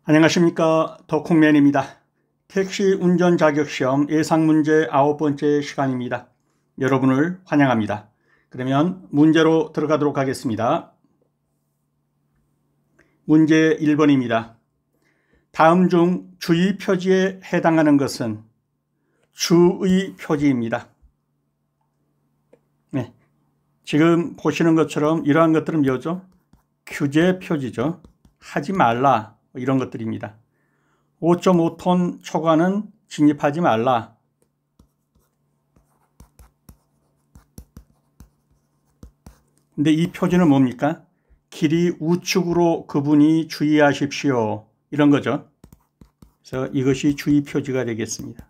안녕하십니까, 덕홍맨입니다. 택시 운전 자격시험 예상문제 9번째 시간입니다. 여러분을 환영합니다. 그러면 문제로 들어가도록 하겠습니다. 문제 1번입니다. 다음 중 주의 표지에 해당하는 것은 주의 표지입니다. 네, 지금 보시는 것처럼 이러한 것들은 뭐죠? 규제 표지죠. 하지 말라, 이런 것들입니다. 5.5톤 초과는 진입하지 말라. 근데 이 표지는 뭡니까? 길이 우측으로 그분이 주의하십시오, 이런 거죠. 그래서 이것이 주의 표지가 되겠습니다.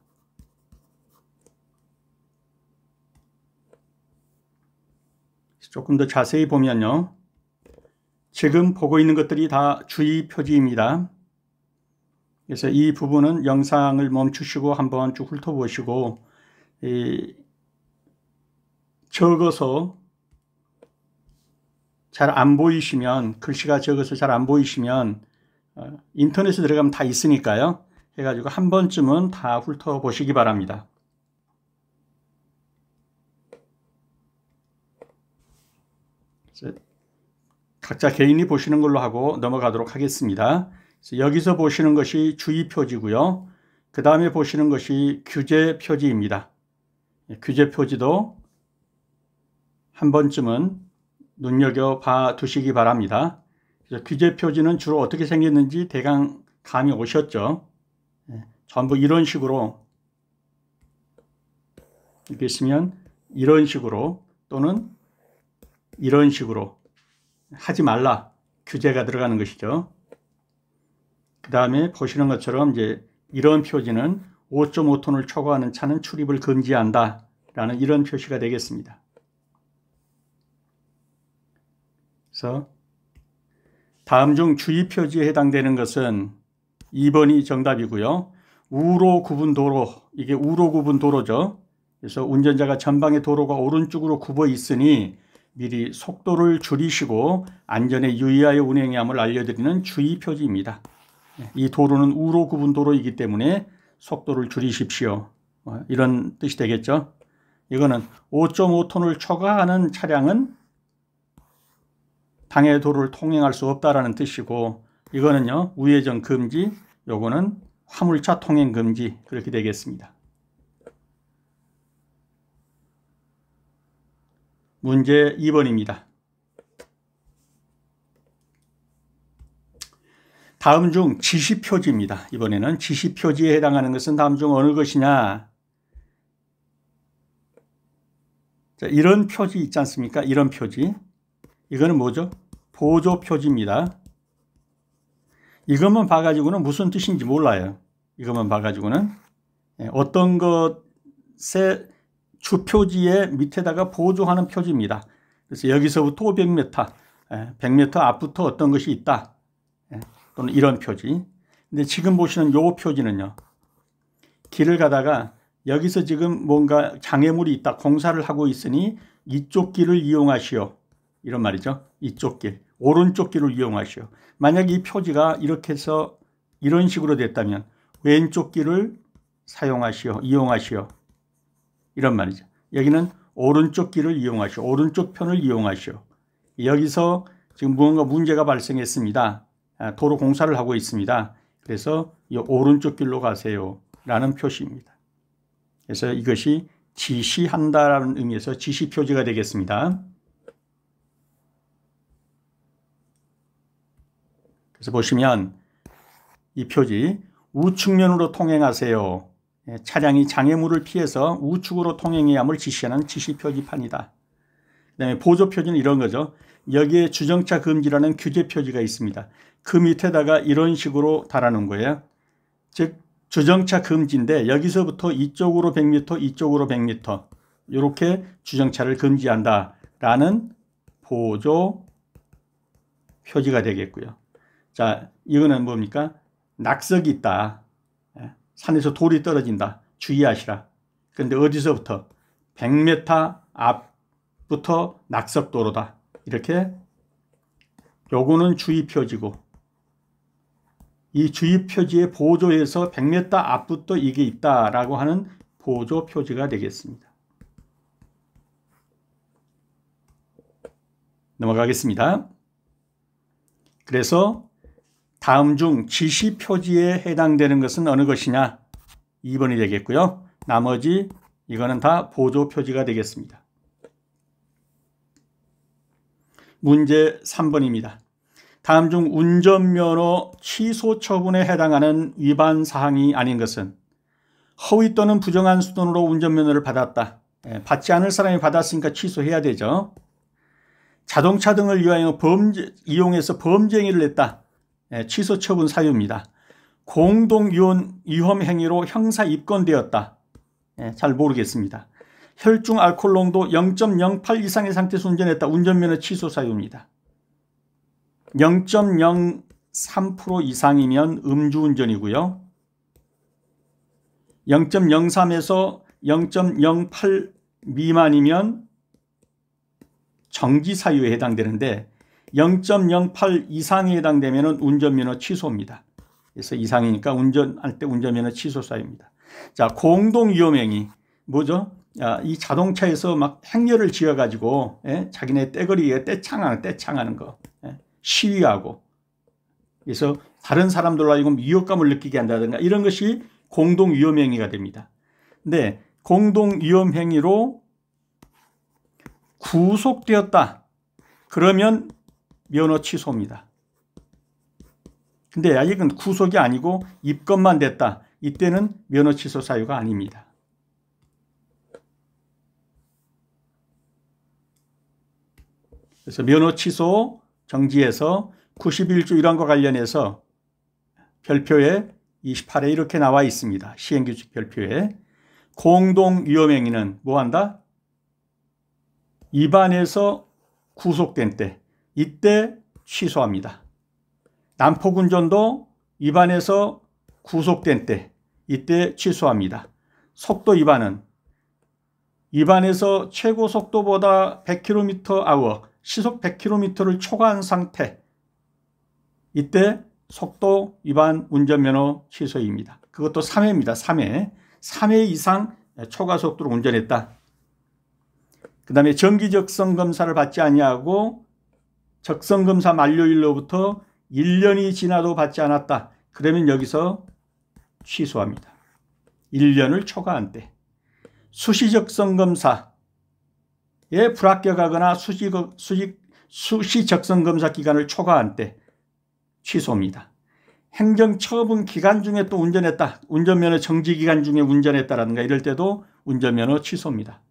조금 더 자세히 보면요, 지금 보고 있는 것들이 다 주의 표지입니다. 그래서 이 부분은 영상을 멈추시고 한번 쭉 훑어보시고, 적어서 잘 안 보이시면, 글씨가 적어서 잘 안 보이시면 인터넷에 들어가면 다 있으니까요, 해가지고 한 번쯤은 다 훑어보시기 바랍니다. 각자 개인이 보시는 걸로 하고 넘어가도록 하겠습니다. 그래서 여기서 보시는 것이 주의 표지고요. 그 다음에 보시는 것이 규제 표지입니다. 규제 표지도 한 번쯤은 눈여겨봐 두시기 바랍니다. 그래서 규제 표지는 주로 어떻게 생겼는지 대강 감이 오셨죠? 전부 이런 식으로 이렇게 있으면 이런 식으로 또는 이런 식으로 하지 말라, 규제가 들어가는 것이죠. 그 다음에 보시는 것처럼 이제 이런 표지는 5.5톤을 초과하는 차는 출입을 금지한다 라는 이런 표시가 되겠습니다. 그래서 다음 중 주의 표지에 해당되는 것은 2번이 정답이고요. 우로 구분 도로, 이게 우로 구분 도로죠. 그래서 운전자가 전방의 도로가 오른쪽으로 굽어 있으니 미리 속도를 줄이시고 안전에 유의하여 운행해야 함을 알려드리는 주의 표지입니다. 이 도로는 우로 구분 도로이기 때문에 속도를 줄이십시오, 이런 뜻이 되겠죠. 이거는 5.5톤을 초과하는 차량은 당해 도로를 통행할 수 없다라는 뜻이고, 이거는요 우회전 금지, 요거는 화물차 통행 금지, 그렇게 되겠습니다. 문제 2번입니다. 다음 중 지시표지입니다. 이번에는 지시표지에 해당하는 것은 다음 중 어느 것이냐. 자, 이런 표지 있지 않습니까? 이런 표지. 이거는 뭐죠? 보조표지입니다. 이것만 봐가지고는 무슨 뜻인지 몰라요. 이것만 봐가지고는 어떤 것의 주표지의 밑에다가 보조하는 표지입니다. 그래서 여기서부터 500m, 100m 앞부터 어떤 것이 있다, 또는 이런 표지. 근데 지금 보시는 요 표지는요, 길을 가다가 여기서 지금 뭔가 장애물이 있다, 공사를 하고 있으니 이쪽 길을 이용하시오, 이런 말이죠. 이쪽 길, 오른쪽 길을 이용하시오. 만약 이 표지가 이렇게 해서 이런 식으로 됐다면 왼쪽 길을 사용하시오, 이용하시오, 이런 말이죠. 여기는 오른쪽 길을 이용하시오, 오른쪽 편을 이용하시오. 여기서 지금 무언가 문제가 발생했습니다. 도로 공사를 하고 있습니다. 그래서 이 오른쪽 길로 가세요 라는 표시입니다. 그래서 이것이 지시한다라는 의미에서 지시표지가 되겠습니다. 그래서 보시면 이 표지, 우측면으로 통행하세요. 차량이 장애물을 피해서 우측으로 통행해야 함을 지시하는 지시표지판이다. 그 다음에 보조표지는 이런 거죠. 여기에 주정차 금지라는 규제 표지가 있습니다. 그 밑에다가 이런 식으로 달아놓은 거예요. 즉 주정차 금지인데 여기서부터 이쪽으로 100m, 이쪽으로 100m 이렇게 주정차를 금지한다 라는 보조 표지가 되겠고요. 자, 이거는 뭡니까? 낙석이 있다, 산에서 돌이 떨어진다, 주의하시라. 그런데 어디서부터? 100m 앞부터 낙석도로다, 이렇게. 요거는 주의 표지고, 이 주의 표지에 보조해서 100m 앞부터 이게 있다라고 하는 보조 표지가 되겠습니다. 넘어가겠습니다. 그래서 다음 중 지시 표지에 해당되는 것은 어느 것이냐? 2번이 되겠고요. 나머지 이거는 다 보조 표지가 되겠습니다. 문제 3번입니다. 다음 중 운전면허 취소 처분에 해당하는 위반 사항이 아닌 것은 허위 또는 부정한 수단으로 운전면허를 받았다. 받지 않을 사람이 받았으니까 취소해야 되죠. 자동차 등을 이용해서 범죄 행위를 했다. 취소 처분 사유입니다. 공동위험 행위로 형사 입건되었다. 잘 모르겠습니다. 혈중 알코올 농도 0.08 이상의 상태에서 운전했다. 운전면허 취소 사유입니다. 0.03% 이상이면 음주운전이고요. 0.03에서 0.08 미만이면 정지 사유에 해당되는데 0.08 이상에 해당되면 운전면허 취소입니다. 그래서 이상이니까 운전할 때 운전면허 취소 사유입니다. 자, 공동위험행위 뭐죠? 이 자동차에서 막 행렬을 지어가지고 자기네 떼거리에 떼창하는 거 시위하고 그래서 다른 사람들로 하여금 위협감을 느끼게 한다든가 이런 것이 공동위험행위가 됩니다. 근데 공동위험행위로 구속되었다. 그러면 면허 취소입니다. 근데 이건 구속이 아니고 입건만 됐다. 이때는 면허 취소 사유가 아닙니다. 그래서 면허 취소 정지에서 91조 1항과 관련해서 별표에 28에 이렇게 나와 있습니다. 시행규칙 별표에 공동위험행위는 뭐한다? 위반해서 구속된 때 이때 취소합니다. 난폭운전도 위반해서 구속된 때 이때 취소합니다. 속도 위반은 위반해서 최고 속도보다 100km/h 시속 100km를 초과한 상태 이때 속도 위반 운전면허 취소입니다. 그것도 3회입니다. 3회 이상 초과 속도로 운전했다. 그 다음에 정기적성검사를 받지 아니하고 적성검사 만료일로부터 1년이 지나도 받지 않았다. 그러면 여기서 취소합니다. 1년을 초과한 때. 수시적성검사에 불합격하거나 수시적성검사 기간을 초과한 때 취소입니다. 행정처분 기간 중에 또 운전했다. 운전면허 정지 기간 중에 운전했다라든가 이럴 때도 운전면허 취소입니다.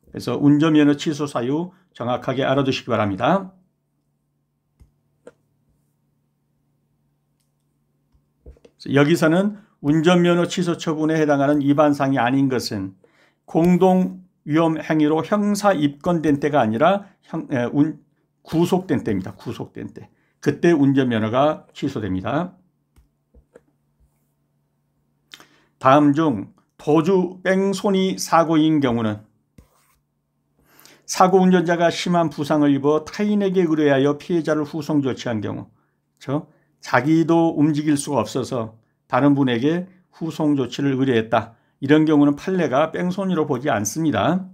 그래서 운전면허 취소 사유 정확하게 알아두시기 바랍니다. 여기서는 운전면허 취소 처분에 해당하는 위반사항이 아닌 것은 공동위험 행위로 형사 입건된 때가 아니라 구속된 때입니다. 구속된 때. 그때 운전면허가 취소됩니다. 다음 중 도주 뺑소니 사고인 경우는 사고 운전자가 심한 부상을 입어 타인에게 의뢰하여 피해자를 후송 조치한 경우 자기도 움직일 수가 없어서 다른 분에게 후송 조치를 의뢰했다. 이런 경우는 판례가 뺑소니로 보지 않습니다.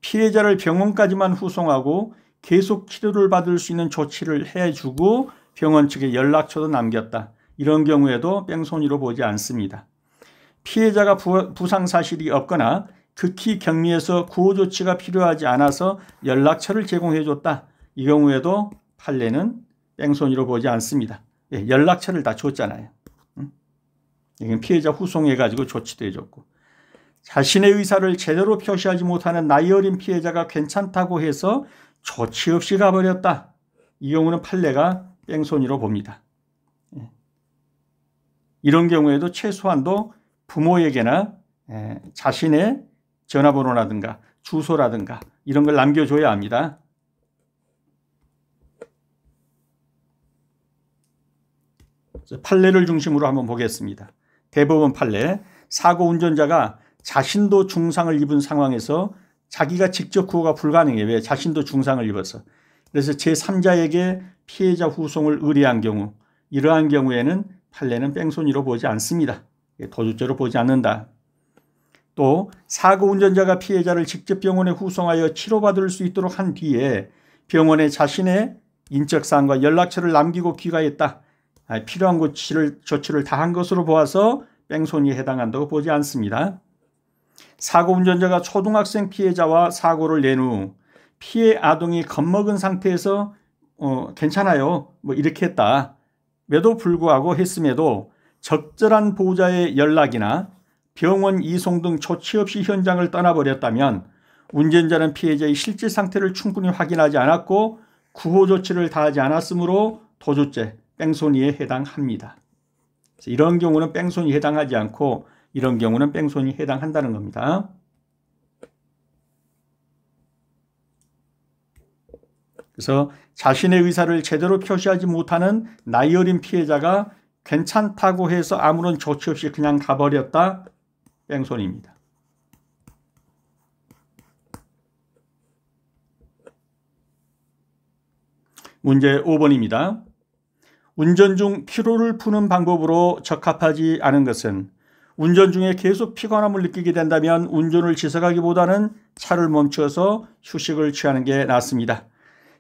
피해자를 병원까지만 후송하고 계속 치료를 받을 수 있는 조치를 해주고 병원 측에 연락처도 남겼다. 이런 경우에도 뺑소니로 보지 않습니다. 피해자가 부상 사실이 없거나 극히 경미해서 구호 조치가 필요하지 않아서 연락처를 제공해줬다. 이 경우에도 판례는 뺑소니로 보지 않습니다. 연락처를 다 줬잖아요. 이건 피해자 후송해가지고 조치도 해줬고 자신의 의사를 제대로 표시하지 못하는 나이 어린 피해자가 괜찮다고 해서 조치 없이 가버렸다. 이 경우는 판례가 뺑소니로 봅니다. 이런 경우에도 최소한도 부모에게나 자신의 전화번호라든가 주소라든가 이런 걸 남겨줘야 합니다. 판례를 중심으로 한번 보겠습니다. 대법원 판례, 사고 운전자가 자신도 중상을 입은 상황에서 자기가 직접 구호가 불가능해요. 왜? 자신도 중상을 입어서. 그래서 제3자에게 피해자 후송을 의뢰한 경우 이러한 경우에는 판례는 뺑소니로 보지 않습니다. 도주죄로 보지 않는다. 또 사고 운전자가 피해자를 직접 병원에 후송하여 치료받을 수 있도록 한 뒤에 병원에 자신의 인적사항과 연락처를 남기고 귀가했다. 필요한 조치를 다한 것으로 보아서 뺑소니에 해당한다고 보지 않습니다. 사고 운전자가 초등학생 피해자와 사고를 낸 후 피해 아동이 겁먹은 상태에서 괜찮아요, 뭐 이렇게 했다. 에도 불구하고 했음에도 적절한 보호자의 연락이나 병원 이송 등 조치 없이 현장을 떠나버렸다면 운전자는 피해자의 실제 상태를 충분히 확인하지 않았고 구호 조치를 다하지 않았으므로 도주죄, 뺑소니에 해당합니다. 이런 경우는 뺑소니에 해당하지 않고 이런 경우는 뺑소니에 해당한다는 겁니다. 그래서 자신의 의사를 제대로 표시하지 못하는 나이 어린 피해자가 괜찮다고 해서 아무런 조치 없이 그냥 가버렸다. 뺑소니입니다. 문제 5번입니다. 운전 중 피로를 푸는 방법으로 적합하지 않은 것은 운전 중에 계속 피곤함을 느끼게 된다면 운전을 지속하기보다는 차를 멈춰서 휴식을 취하는 게 낫습니다.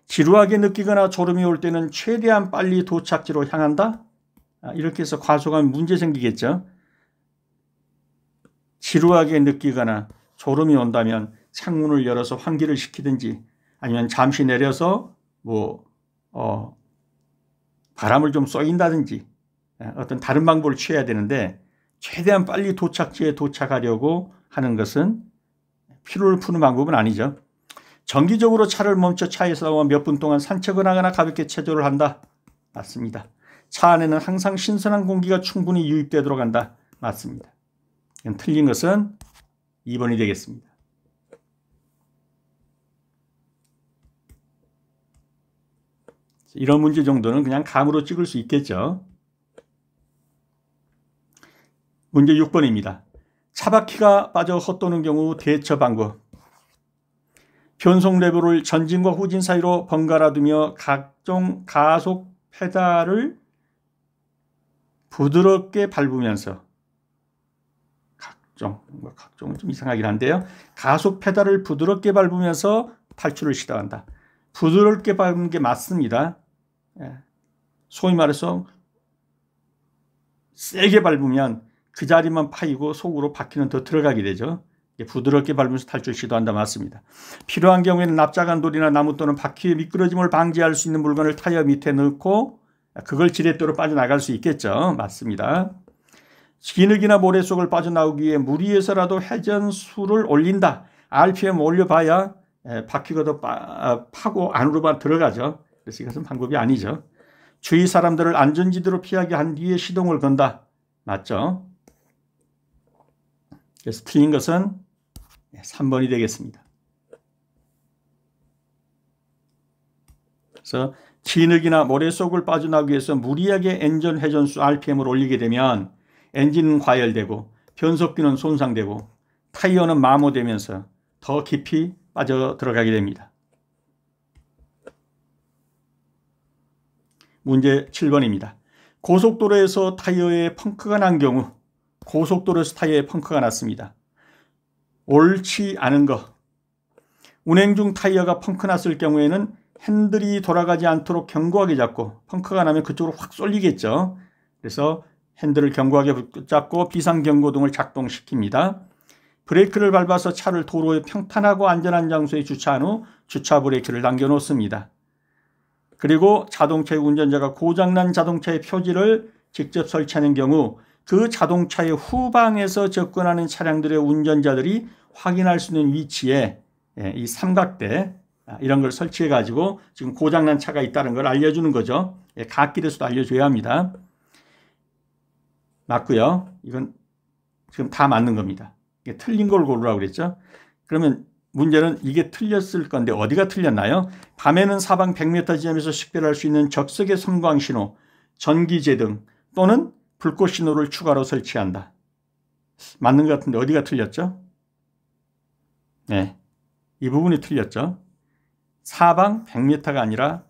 지루하게 느끼거나 졸음이 올 때는 최대한 빨리 도착지로 향한다? 이렇게 해서 과속하면 문제 생기겠죠. 지루하게 느끼거나 졸음이 온다면 창문을 열어서 환기를 시키든지 아니면 잠시 내려서 바람을 좀 쏘인다든지 어떤 다른 방법을 취해야 되는데 최대한 빨리 도착지에 도착하려고 하는 것은 피로를 푸는 방법은 아니죠. 정기적으로 차를 멈춰 차에서 몇 분 동안 산책을 하거나 가볍게 체조를 한다. 맞습니다. 차 안에는 항상 신선한 공기가 충분히 유입되도록 한다. 맞습니다. 틀린 것은 2번이 되겠습니다. 이런 문제 정도는 그냥 감으로 찍을 수 있겠죠. 문제 6번입니다. 차바퀴가 빠져 헛도는 경우 대처 방법. 변속 레버를 전진과 후진 사이로 번갈아 두며 각종 가속 페달을 부드럽게 밟으면서 각종은 좀 이상하긴 한데요. 가속 페달을 부드럽게 밟으면서 탈출을 시도한다. 부드럽게 밟는 게 맞습니다. 소위 말해서 세게 밟으면 그 자리만 파이고 속으로 바퀴는 더 들어가게 되죠. 부드럽게 밟으면서 탈출 시도한다. 맞습니다. 필요한 경우에는 납작한 돌이나 나무 또는 바퀴의 미끄러짐을 방지할 수 있는 물건을 타이어 밑에 넣고 그걸 지렛대로 빠져나갈 수 있겠죠. 맞습니다. 진흙이나 모래 속을 빠져나오기 위해 물 위에서라도 회전수를 올린다. RPM 올려봐야 바퀴가 더 파고 안으로만 들어가죠. 그래서 이것은 방법이 아니죠. 주위 사람들을 안전지대로 피하게 한 뒤에 시동을 건다. 맞죠? 그래서 틀린 것은 3번이 되겠습니다. 그래서 진흙이나 모래 속을 빠져나오기 위해서 무리하게 엔진 회전수 RPM을 올리게 되면 엔진은 과열되고 변속기는 손상되고 타이어는 마모되면서 더 깊이 빠져 들어가게 됩니다. 문제 7번입니다. 고속도로에서 타이어에 펑크가 난 경우 고속도로에서 타이어에 펑크가 났습니다. 옳지 않은 것. 운행 중 타이어가 펑크 났을 경우에는 핸들이 돌아가지 않도록 견고하게 잡고 펑크가 나면 그쪽으로 확 쏠리겠죠. 그래서 핸들을 견고하게 붙잡고 비상경고등을 작동시킵니다. 브레이크를 밟아서 차를 도로에 평탄하고 안전한 장소에 주차한 후 주차 브레이크를 당겨놓습니다. 그리고 자동차의 운전자가 고장난 자동차의 표지를 직접 설치하는 경우 그 자동차의 후방에서 접근하는 차량들의 운전자들이 확인할 수 있는 위치에 이 삼각대 이런 걸 설치해 가지고 지금 고장난 차가 있다는 걸 알려주는 거죠. 갓길에서도 알려줘야 합니다. 맞고요. 이건 지금 다 맞는 겁니다. 이게 틀린 걸 고르라고 그랬죠. 그러면 문제는 이게 틀렸을 건데 어디가 틀렸나요? 밤에는 사방 100m 지점에서 식별할 수 있는 적색의 섬광신호, 전기제등 또는 불꽃신호를 추가로 설치한다. 맞는 것 같은데 어디가 틀렸죠? 네, 이 부분이 틀렸죠. 사방 100m가 아니라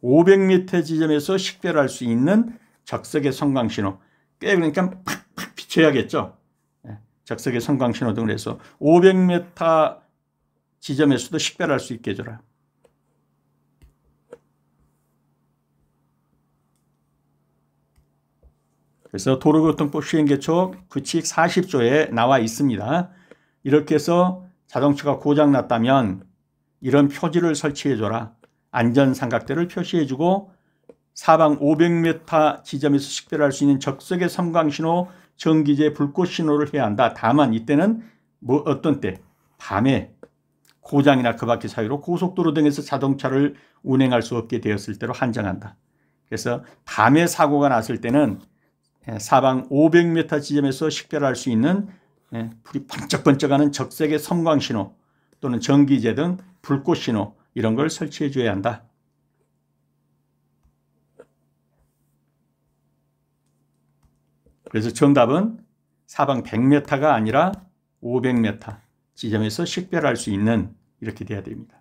500m 지점에서 식별할 수 있는 적색의 성광신호. 그러니까 팍팍 비춰야겠죠. 적색의 성광신호 등을 해서 500m 지점에서도 식별할 수 있게 해줘라. 그래서 도로교통법 시행개칙 규칙 40조에 나와 있습니다. 이렇게 해서 자동차가 고장났다면 이런 표지를 설치해줘라. 안전삼각대를 표시해주고 사방 500m 지점에서 식별할 수 있는 적색의 성광신호, 정기제, 불꽃신호를 해야 한다. 다만 이때는 어떤 때? 밤에 고장이나 그 밖의 사유로 고속도로 등에서 자동차를 운행할 수 없게 되었을 때로 한정한다. 그래서 밤에 사고가 났을 때는 사방 500m 지점에서 식별할 수 있는 불이 번쩍번쩍하는 적색의 섬광신호 또는 전기제 등 불꽃신호 이런 걸 설치해 줘야 한다. 그래서 정답은 사방 100m가 아니라 500m 지점에서 식별할 수 있는 이렇게 돼야 됩니다.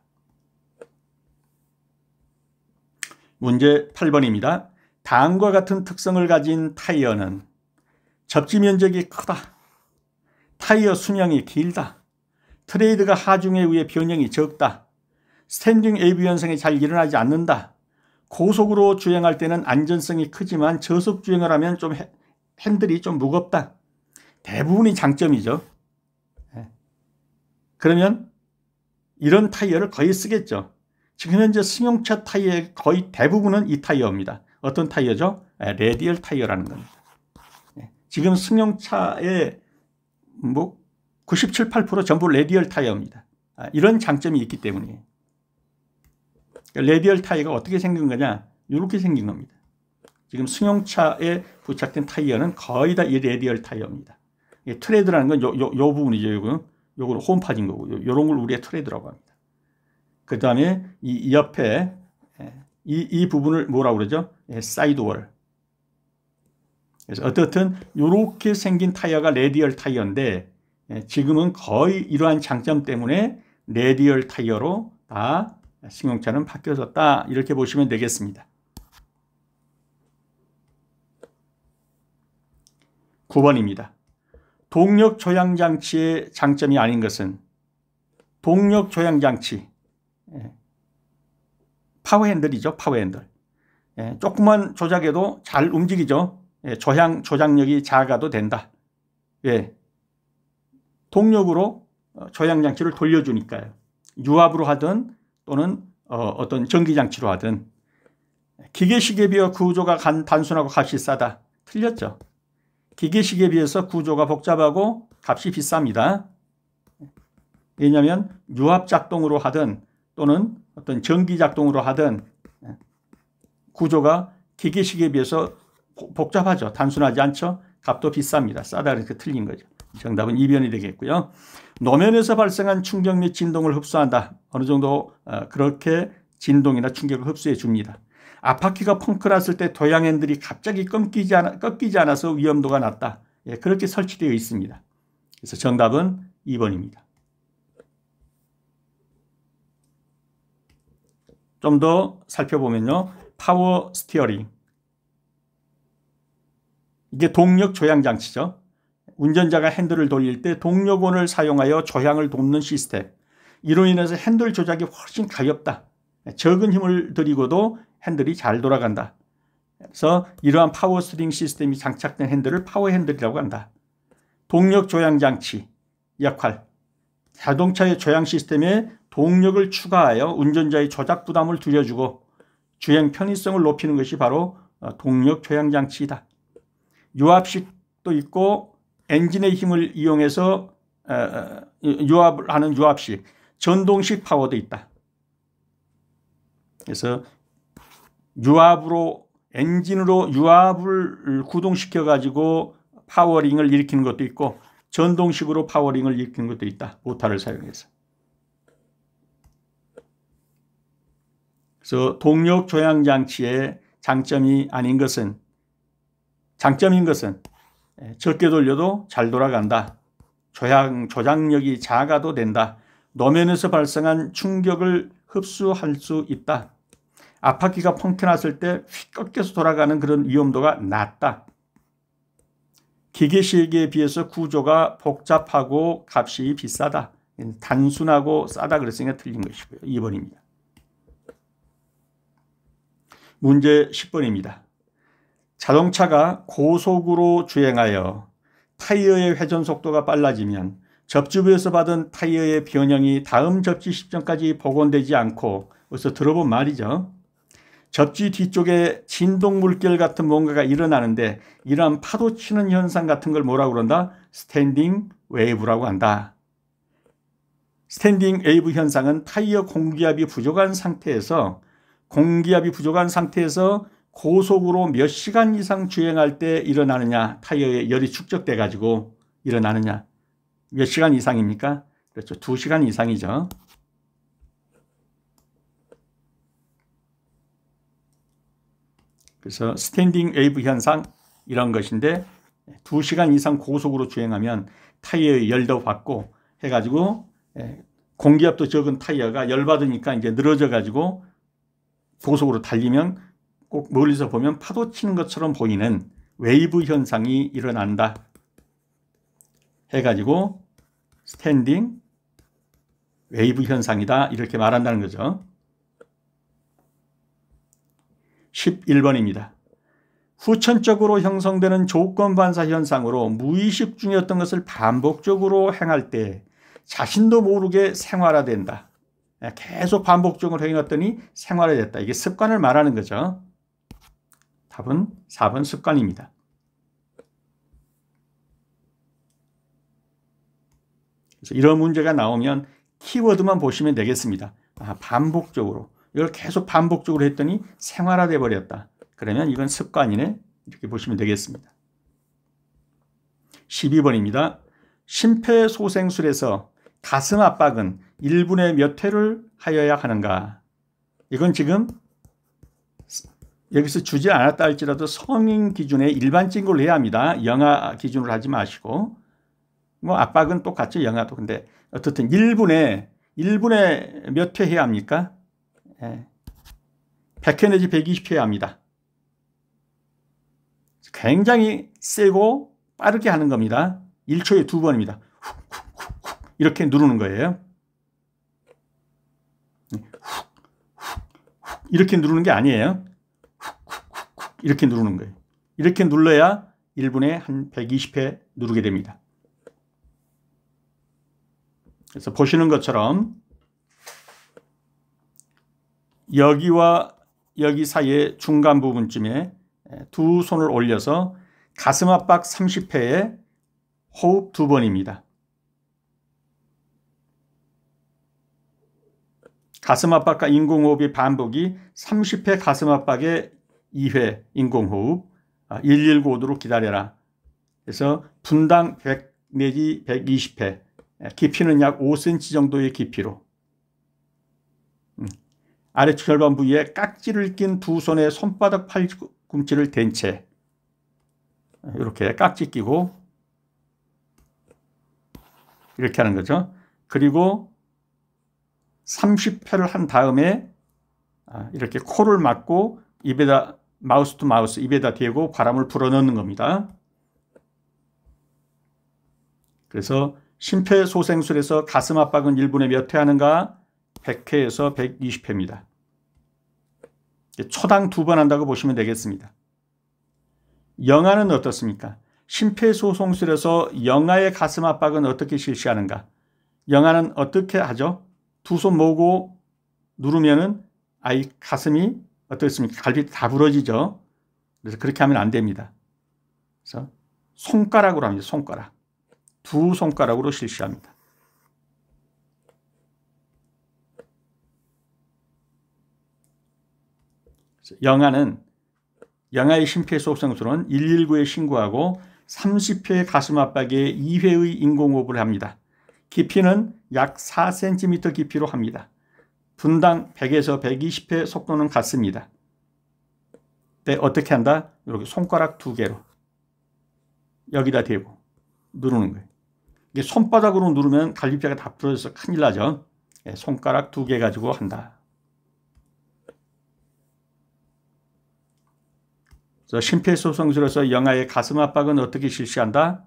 문제 8번입니다. 다음과 같은 특성을 가진 타이어는 접지 면적이 크다. 타이어 수명이 길다. 트레이드가 하중에 의해 변형이 적다. 스탠딩 웨이브 현상이 잘 일어나지 않는다. 고속으로 주행할 때는 안전성이 크지만 저속 주행을 하면 좀 핸들이 좀 무겁다. 대부분이 장점이죠. 그러면 이런 타이어를 거의 쓰겠죠. 지금 현재 승용차 타이어의 거의 대부분은 이 타이어입니다. 어떤 타이어죠? 레디얼 타이어라는 겁니다. 지금 승용차의 97, 8% 전부 레디얼 타이어입니다. 이런 장점이 있기 때문이에요. 레디얼 타이어가 어떻게 생긴 거냐? 이렇게 생긴 겁니다. 지금 승용차에 부착된 타이어는 거의 다 이 레디얼 타이어입니다. 트레드라는 건 요 부분이죠. 요거는 홈파진 거고, 요런 걸 우리가 트레드라고 합니다. 그 다음에 이 옆에 이 부분을 뭐라고 그러죠? 사이드월. 그래서 어떻든 이렇게 생긴 타이어가 레디얼 타이어인데 지금은 거의 이러한 장점 때문에 레디얼 타이어로 다 승용차는 바뀌어졌다. 이렇게 보시면 되겠습니다. 9번입니다. 동력 조향장치의 장점이 아닌 것은 동력 조향장치 파워핸들이죠. 파워핸들. 조금만 조작해도 잘 움직이죠. 조작력이 작아도 된다. 동력으로 조향장치를 돌려주니까요. 유압으로 하든 또는 어떤 전기장치로 하든. 기계식에 비해 구조가 단순하고 값이 싸다. 틀렸죠. 기계식에 비해서 구조가 복잡하고 값이 비쌉니다. 왜냐하면 유압작동으로 하든 또는 어떤 전기작동으로 하든 구조가 기계식에 비해서 복잡하죠. 단순하지 않죠. 값도 비쌉니다. 싸다 그러니까 틀린 거죠. 정답은 2번이 되겠고요. 노면에서 발생한 충격 및 진동을 흡수한다. 어느 정도 그렇게 진동이나 충격을 흡수해 줍니다. 앞바퀴가 펑크 났을 때 도향핸들이 갑자기 꺾이지 않아서 위험도가 낮다. 그렇게 설치되어 있습니다. 그래서 정답은 2번입니다. 좀 더 살펴보면요. 파워 스티어링. 이게 동력 조향 장치죠. 운전자가 핸들을 돌릴 때 동력원을 사용하여 조향을 돕는 시스템. 이로 인해서 핸들 조작이 훨씬 가볍다. 적은 힘을 들이고도 핸들이 잘 돌아간다. 그래서 이러한 파워 스티어링 시스템이 장착된 핸들을 파워 핸들이라고 한다. 동력 조향 장치 역할. 자동차의 조향 시스템에 동력을 추가하여 운전자의 조작 부담을 줄여주고 주행 편의성을 높이는 것이 바로 동력 조향 장치이다. 유압식도 있고 엔진의 힘을 이용해서 유압을 하는 유압식, 전동식 파워도 있다. 그래서 유압으로 엔진으로 유압을 구동시켜 가지고 파워링을 일으키는 것도 있고 전동식으로 파워링을 일으키는 것도 있다. 모터를 사용해서. 그래서 동력 조향 장치의 장점인 것은 적게 돌려도 잘 돌아간다. 조작력이 작아도 된다. 노면에서 발생한 충격을 흡수할 수 있다. 앞바퀴가 펑크 났을 때 휙 꺾여서 돌아가는 그런 위험도가 낮다. 기계식에 비해서 구조가 복잡하고 값이 비싸다. 단순하고 싸다 그랬으니까 틀린 것이고요. 2번입니다. 문제 10번입니다. 자동차가 고속으로 주행하여 타이어의 회전 속도가 빨라지면 접지부에서 받은 타이어의 변형이 다음 접지 시점까지 복원되지 않고 어디서 들어본 말이죠. 접지 뒤쪽에 진동 물결 같은 뭔가가 일어나는데 이러한 파도 치는 현상 같은 걸 뭐라고 그런다? 스탠딩 웨이브라고 한다. 스탠딩 웨이브 현상은 타이어 공기압이 부족한 상태에서 고속으로 몇 시간 이상 주행할 때 일어나느냐, 타이어에 열이 축적돼 가지고 일어나느냐. 몇 시간 이상입니까? 그렇죠. 2시간 이상이죠. 그래서 스탠딩 웨이브 현상 이런 것인데 2시간 이상 고속으로 주행하면 타이어에 열도 받고 해가지고 공기압도 적은 타이어가 열받으니까 이제 늘어져 가지고 고속으로 달리면 꼭 멀리서 보면 파도 치는 것처럼 보이는 웨이브 현상이 일어난다 해가지고 스탠딩 웨이브 현상이다 이렇게 말한다는 거죠. 11번입니다. 후천적으로 형성되는 조건 반사 현상으로 무의식 중이었던 것을 반복적으로 행할 때 자신도 모르게 생활화된다. 계속 반복적으로 행했더니 생활화됐다. 이게 습관을 말하는 거죠. 답은 4번 습관입니다. 그래서 이런 문제가 나오면 키워드만 보시면 되겠습니다. 반복적으로. 이걸 계속 반복적으로 했더니 생활화돼 버렸다. 그러면 이건 습관이네. 이렇게 보시면 되겠습니다. 12번입니다. 심폐소생술에서 가슴 압박은 1분에 몇 회를 하여야 하는가? 이건 지금 여기서 주지 않았다 할지라도 성인 기준의 일반적인 걸로 해야 합니다. 영아 기준으로 하지 마시고. 뭐 압박은 똑같죠. 영아도. 근데 어떻든 1분에 몇 회 해야 합니까? 100회 내지 120회 해야 합니다. 굉장히 세고 빠르게 하는 겁니다. 1초에 2번입니다. 훅훅훅훅 이렇게 누르는 거예요. 이렇게 누르는 게 아니에요. 훅훅훅 이렇게 누르는 거예요. 이렇게 눌러야 1분에 한 120회 누르게 됩니다. 그래서 보시는 것처럼 여기와 여기 사이의 중간 부분쯤에 두 손을 올려서 가슴 압박 30회에 호흡 2번입니다. 가슴 압박과 인공호흡의 반복이 30회 가슴 압박에 2회 인공호흡 119호도로 기다려라. 그래서 분당 100 내지 120회 깊이는 약 5cm 정도의 깊이로 아래쪽 절반 부위에 깍지를 낀 두 손의 손바닥 팔꿈치를 댄 채 이렇게 깍지 끼고 이렇게 하는 거죠. 그리고 30회를 한 다음에 이렇게 코를 막고 입에다 마우스 투 마우스 입에다 대고 바람을 불어넣는 겁니다. 그래서 심폐소생술에서 가슴 압박은 1분에 몇 회 하는가? 100회에서 120회입니다. 초당 2번 한다고 보시면 되겠습니다. 영아는 어떻습니까? 심폐소생술에서 영아의 가슴 압박은 어떻게 실시하는가? 영아는 어떻게 하죠? 두 손 모으고 누르면은 아이 가슴이 어떻습니까? 갈비 다 부러지죠. 그래서 그렇게 하면 안 됩니다. 그래서 손가락으로 합니다. 손가락. 두 손가락으로 실시합니다. 영아의 심폐소생술은 119에 신고하고 30회 가슴 압박에 2회의 인공호흡을 합니다. 깊이는 약 4cm 깊이로 합니다. 분당 100에서 120회 속도는 같습니다. 네, 어떻게 한다? 이렇게 손가락 2개로 여기다 대고 누르는 거예요. 이게 손바닥으로 누르면 갈비뼈가 다 부러져서 큰일 나죠. 네, 손가락 2개 가지고 한다. 그래서 심폐소생술에서 영아의 가슴 압박은 어떻게 실시한다?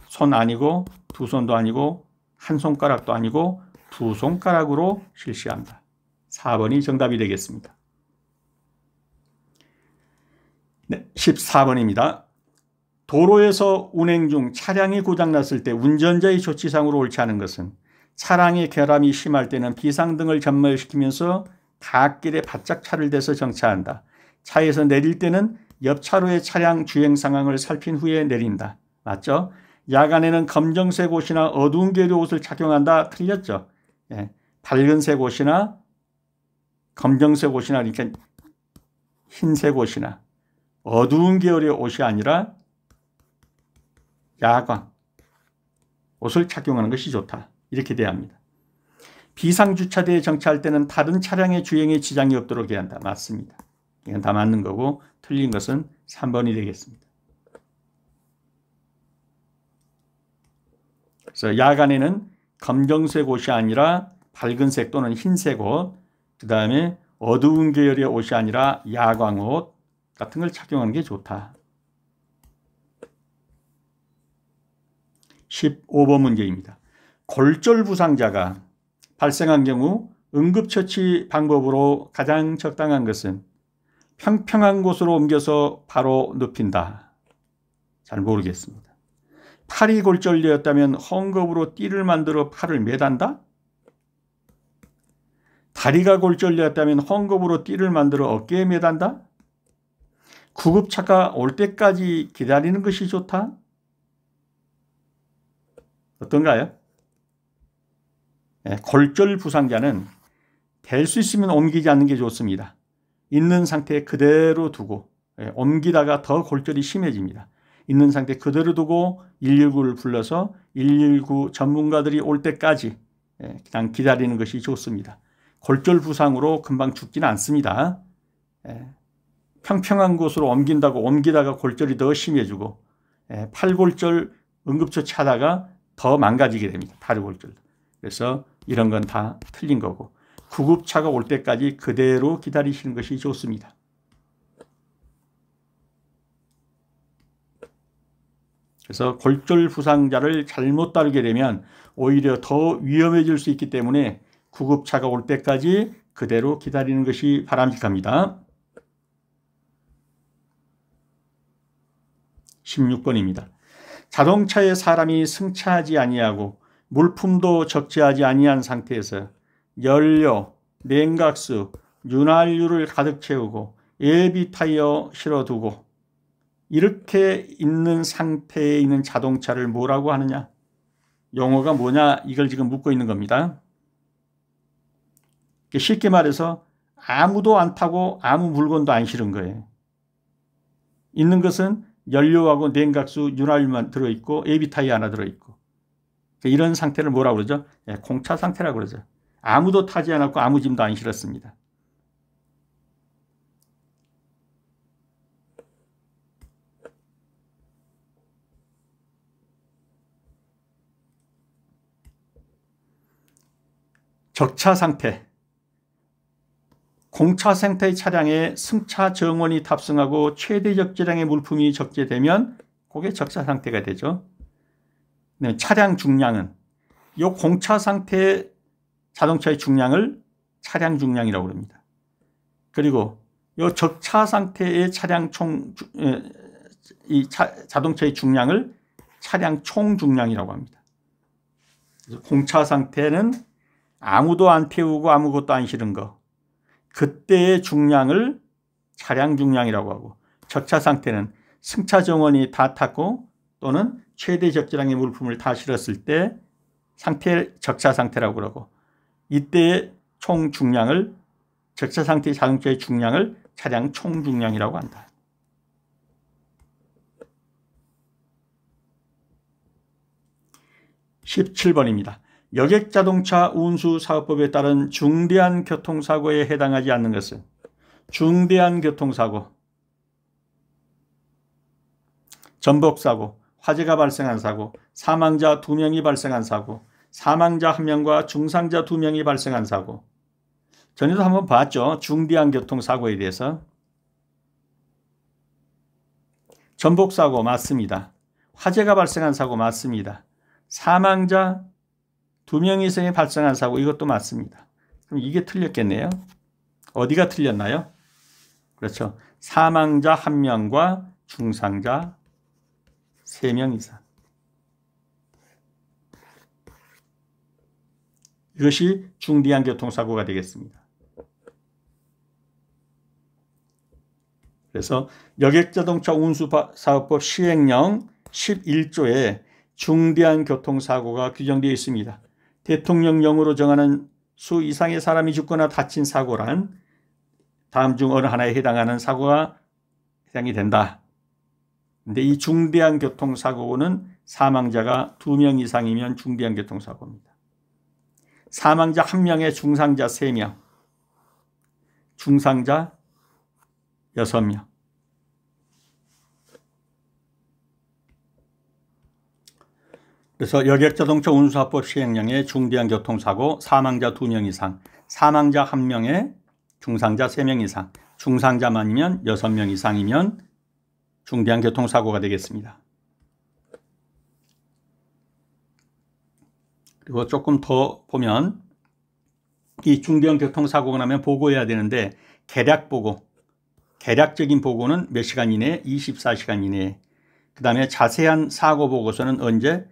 손 아니고 두 손도 아니고 한 손가락도 아니고 두 손가락으로 실시한다. 4번이 정답이 되겠습니다. 네, 14번입니다. 도로에서 운행 중 차량이 고장났을 때 운전자의 조치상으로 옳지 않은 것은 차량의 결함이 심할 때는 비상등을 점멸시키면서 갓길에 바짝 차를 대서 정차한다. 차에서 내릴 때는 옆 차로의 차량 주행 상황을 살핀 후에 내린다. 맞죠? 야간에는 검정색 옷이나 어두운 계열의 옷을 착용한다. 틀렸죠? 예, 밝은색 옷이나 검정색 옷이나 이렇게 흰색 옷이나 어두운 계열의 옷이 아니라 야광 옷을 착용하는 것이 좋다. 이렇게 돼야 합니다. 비상주차대에 정차할 때는 다른 차량의 주행에 지장이 없도록 해야 한다. 맞습니다. 이건 다 맞는 거고 틀린 것은 3번이 되겠습니다. 그래서 야간에는 검정색 옷이 아니라 밝은색 또는 흰색 옷, 그 다음에 어두운 계열의 옷이 아니라 야광 옷 같은 걸 착용하는 게 좋다. 15번 문제입니다. 골절 부상자가 발생한 경우 응급처치 방법으로 가장 적당한 것은 평평한 곳으로 옮겨서 바로 눕힌다. 잘 모르겠습니다. 팔이 골절되었다면 헝겊으로 띠를 만들어 팔을 매단다? 다리가 골절되었다면 헝겊으로 띠를 만들어 어깨에 매단다? 구급차가 올 때까지 기다리는 것이 좋다? 어떤가요? 골절 부상자는 될 수 있으면 옮기지 않는 게 좋습니다. 있는 상태에 그대로 두고 옮기다가 더 골절이 심해집니다. 있는 상태 그대로 두고 119를 불러서 119 전문가들이 올 때까지 그냥 기다리는 것이 좋습니다. 골절 부상으로 금방 죽지는 않습니다. 평평한 곳으로 옮긴다고 옮기다가 골절이 더 심해지고 팔골절 응급처치하다가 더 망가지게 됩니다. 팔골절도. 그래서 이런 건 다 틀린 거고 구급차가 올 때까지 그대로 기다리시는 것이 좋습니다. 그래서 골절 부상자를 잘못 다루게 되면 오히려 더 위험해질 수 있기 때문에 구급차가 올 때까지 그대로 기다리는 것이 바람직합니다. 16번입니다. 자동차에 사람이 승차하지 아니하고 물품도 적재하지 아니한 상태에서 연료, 냉각수, 윤활유를 가득 채우고 예비 타이어 실어두고 이렇게 있는 상태에 있는 자동차를 뭐라고 하느냐? 용어가 뭐냐? 이걸 지금 묻고 있는 겁니다. 쉽게 말해서 아무도 안 타고 아무 물건도 안 실은 거예요. 있는 것은 연료하고 냉각수, 윤활유만 들어있고 예비 타이어 하나 들어있고 이런 상태를 뭐라고 그러죠? 공차 상태라고 그러죠. 아무도 타지 않았고 아무 짐도 안 실었습니다. 적차 상태. 공차 상태의 차량에 승차 정원이 탑승하고 최대 적재량의 물품이 적재되면 그게 적차 상태가 되죠. 네, 차량 중량은 이 공차 상태의 자동차의 중량을 차량 중량이라고 합니다. 그리고 이 적차 상태의 차량 자동차의 중량을 차량 총 중량이라고 합니다. 그래서 공차 상태는 아무도 안 태우고 아무것도 안 실은 거. 그때의 중량을 차량 중량이라고 하고 적차 상태는 승차 정원이 다 탔고 또는 최대 적재량의 물품을 다 실었을 때 적차 상태라고 그러고 이때의 총 중량을 적차 상태의 자동차의 중량을 차량 총 중량이라고 한다. (17번입니다) 여객자동차 운수사업법에 따른 중대한 교통사고에 해당하지 않는 것은 중대한 교통사고, 전복사고, 화재가 발생한 사고, 사망자 2명이 발생한 사고, 사망자 1명과 중상자 2명이 발생한 사고. 전에도 한번 봤죠. 중대한 교통사고에 대해서. 전복사고 맞습니다. 화재가 발생한 사고 맞습니다. 사망자 2명 이상이 발생한 사고 이것도 맞습니다. 그럼 이게 틀렸겠네요. 어디가 틀렸나요? 그렇죠. 사망자 1명과 중상자 3명 이상. 이것이 중대한 교통사고가 되겠습니다. 그래서 여객자동차 운수사업법 시행령 11조에 중대한 교통사고가 규정되어 있습니다. 대통령령으로 정하는 수 이상의 사람이 죽거나 다친 사고란 다음 중 어느 하나에 해당하는 사고가 해당이 된다. 그런데 이 중대한 교통사고는 사망자가 2명 이상이면 중대한 교통사고입니다. 사망자 1명에 중상자 3명, 중상자 6명. 그래서 여객자동차 운수사업법 시행령의 중대한 교통사고 사망자 2명 이상, 사망자 1명에 중상자 3명 이상, 중상자만이면 6명 이상이면 중대한 교통사고가 되겠습니다. 그리고 조금 더 보면 이 중대한 교통사고가 나면 보고해야 되는데 개략 보고, 개략적인 보고는 몇 시간 이내에? 24시간 이내에. 그 다음에 자세한 사고 보고서는 언제?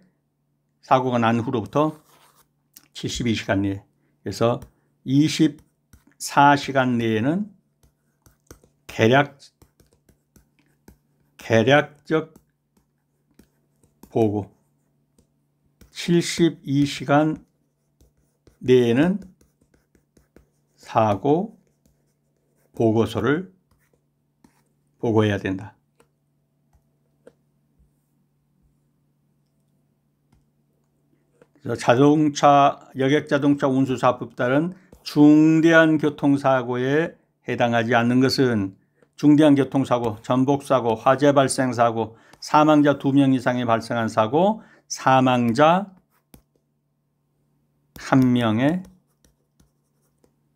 사고가 난 후로부터 72시간 내에. 그래서 24시간 내에는 개략적 보고, 72시간 내에는 사고 보고서를 보고해야 된다. 그래서 여객자동차 운수사업법에 따른 중대한 교통사고에 해당하지 않는 것은 중대한 교통사고, 전복사고, 화재 발생사고, 사망자 2명 이상이 발생한 사고, 사망자 1명에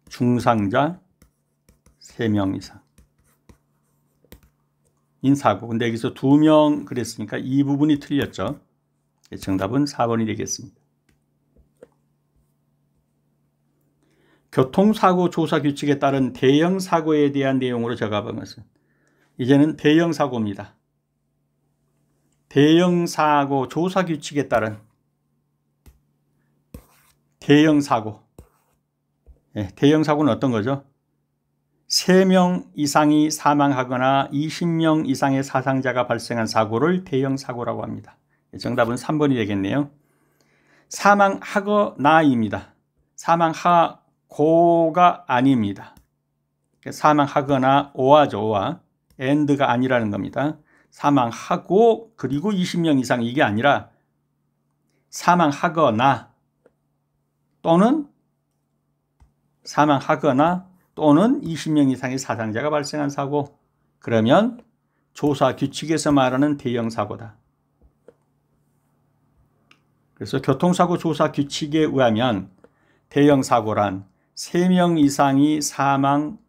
중상자 3명 이상 인 사고. 근데 여기서 2명 그랬으니까 이 부분이 틀렸죠. 정답은 4번이 되겠습니다. 교통사고 조사 규칙에 따른 대형 사고에 대한 내용으로 적합한 것은 이제는 대형 사고입니다. 대형 사고 조사 규칙에 따른 대형 사고. 대형 사고는 어떤 거죠? 3명 이상이 사망하거나 20명 이상의 사상자가 발생한 사고를 대형 사고라고 합니다. 정답은 3번이 되겠네요. 사망하거나입니다. 사망하고가 아닙니다. 사망하거나 오화죠. 오화. and가 아니라는 겁니다. 사망하고 그리고 20명 이상 이게 아니라 사망하거나 또는 20명 이상의 사상자가 발생한 사고. 그러면 조사 규칙에서 말하는 대형 사고다. 그래서 교통사고 조사 규칙에 의하면 대형 사고란 3명 이상이 사망하거나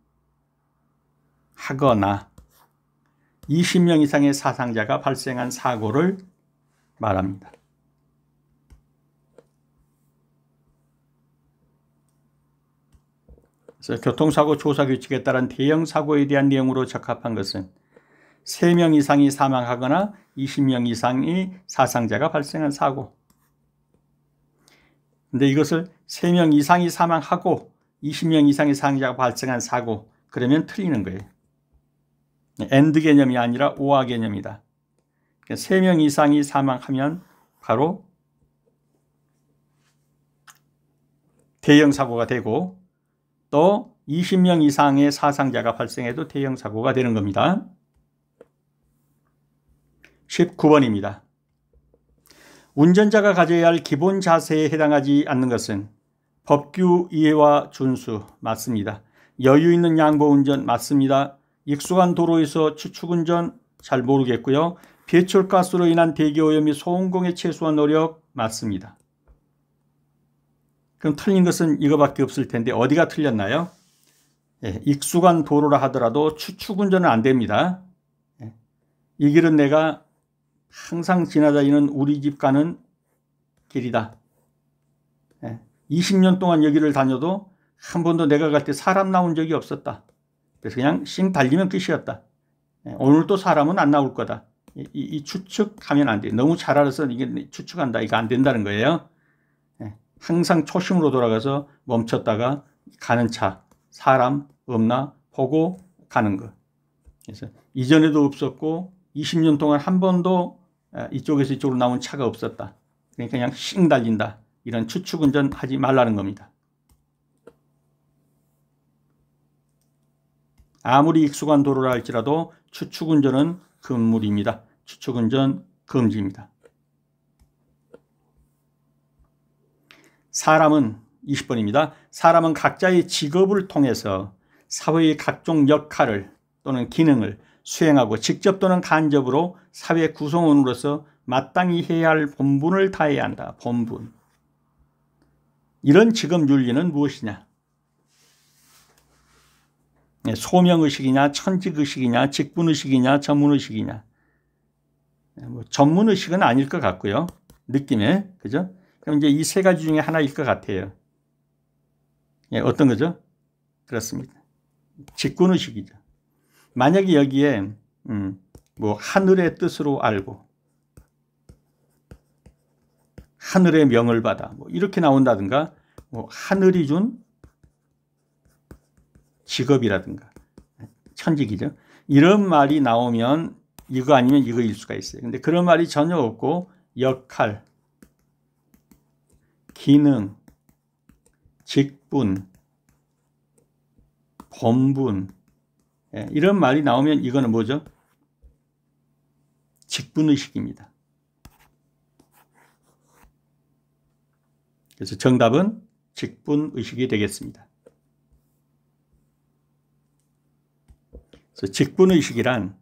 20명 이상의 사상자가 발생한 사고를 말합니다. 그래서 교통사고 조사 규칙에 따른 대형 사고에 대한 내용으로 적합한 것은 3명 이상이 사망하거나 20명 이상의 사상자가 발생한 사고. 근데 이것을 3명 이상이 사망하고 20명 이상의 사상자가 발생한 사고, 그러면 틀리는 거예요. and 개념이 아니라 or 개념이다. 3명 이상이 사망하면 바로 대형 사고가 되고 또 20명 이상의 사상자가 발생해도 대형 사고가 되는 겁니다. 19번입니다. 운전자가 가져야 할 기본 자세에 해당하지 않는 것은 법규 이해와 준수 맞습니다. 여유 있는 양보 운전 맞습니다. 익숙한 도로에서 추측운전 잘 모르겠고요. 배출가스로 인한 대기오염 및 소음공해 최소화 노력 맞습니다. 그럼 틀린 것은 이거밖에 없을 텐데 어디가 틀렸나요? 익숙한 도로라 하더라도 추측운전은 안 됩니다. 이 길은 내가 항상 지나다니는 우리 집 가는 길이다. 20년 동안 여기를 다녀도 한 번도 내가 갈 때 사람 나온 적이 없었다. 그래서 그냥 씩 달리면 끝이었다. 오늘도 사람은 안 나올 거다. 이 추측하면 안 돼. 너무 잘 알아서 이게 추측한다. 이거 안 된다는 거예요. 항상 초심으로 돌아가서 멈췄다가 가는 차, 사람 없나 보고 가는 거. 그래서 이전에도 없었고 20년 동안 한 번도 이쪽에서 이쪽으로 나온 차가 없었다. 그러니까 그냥 씩 달린다. 이런 추측운전 하지 말라는 겁니다. 아무리 익숙한 도로라 할지라도 추측운전은 금물입니다. 추측운전 금지입니다. 사람은 20번입니다. 사람은 각자의 직업을 통해서 사회의 각종 역할을 또는 기능을 수행하고 직접 또는 간접으로 사회 구성원으로서 마땅히 해야 할 본분을 다해야 한다. 본분. 이런 직업 윤리는 무엇이냐? 소명의식이냐, 천직의식이냐, 직분의식이냐, 전문의식이냐. 전문의식은 아닐 것 같고요. 느낌에. 그죠? 그럼 이제 이 세 가지 중에 하나일 것 같아요. 어떤 거죠? 그렇습니다. 직분의식이죠. 만약에 여기에 뭐 하늘의 뜻으로 알고 하늘의 명을 받아 뭐 이렇게 나온다든가 뭐 하늘이 준 직업이라든가 천직이죠. 이런 말이 나오면 이거 아니면 이거일 수가 있어요. 근데 그런 말이 전혀 없고 역할, 기능, 직분, 본분 이런 말이 나오면 이거는 뭐죠? 직분의식입니다. 그래서 정답은 직분의식이 되겠습니다. 그래서 직분의식이란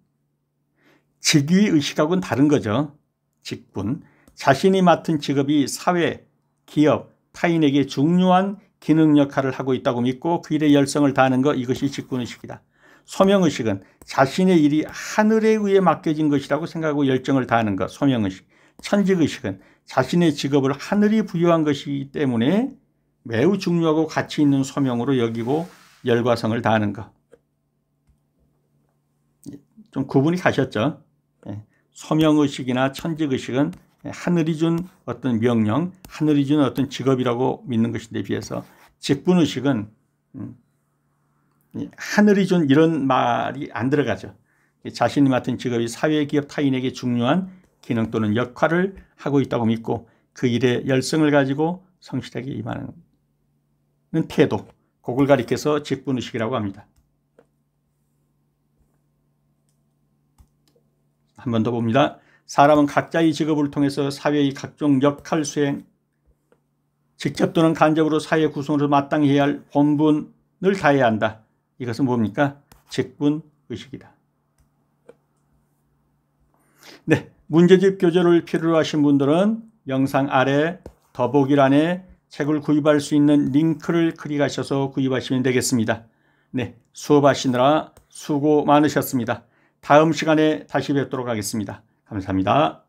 직위의식하고는 다른 거죠. 직분. 자신이 맡은 직업이 사회, 기업, 타인에게 중요한 기능 역할을 하고 있다고 믿고 그 일에 열성을 다하는 것, 이것이 직분의식이다. 소명의식은 자신의 일이 하늘에 의해 맡겨진 것이라고 생각하고 열정을 다하는 것, 소명의식. 천직의식은 자신의 직업을 하늘이 부여한 것이기 때문에 매우 중요하고 가치 있는 소명으로 여기고 열과성을 다하는 것. 좀 구분이 가셨죠? 소명의식이나 천직의식은 하늘이 준 어떤 명령, 하늘이 준 어떤 직업이라고 믿는 것인데 비해서 직분의식은 하늘이 준 이런 말이 안 들어가죠. 자신이 맡은 직업이 사회, 기업, 타인에게 중요한 기능 또는 역할을 하고 있다고 믿고 그 일에 열성을 가지고 성실하게 임하는 태도, 그걸 가리켜서 직분의식이라고 합니다. 한 번 더 봅니다. 사람은 각자의 직업을 통해서 사회의 각종 역할 수행, 직접 또는 간접으로 사회 구성으로 마땅히 해야 할 본분을 다해야 한다. 이것은 뭡니까? 직분의식이다. 네, 문제집 교재를 필요로 하신 분들은 영상 아래 더보기란에 책을 구입할 수 있는 링크를 클릭하셔서 구입하시면 되겠습니다. 네, 수업하시느라 수고 많으셨습니다. 다음 시간에 다시 뵙도록 하겠습니다. 감사합니다.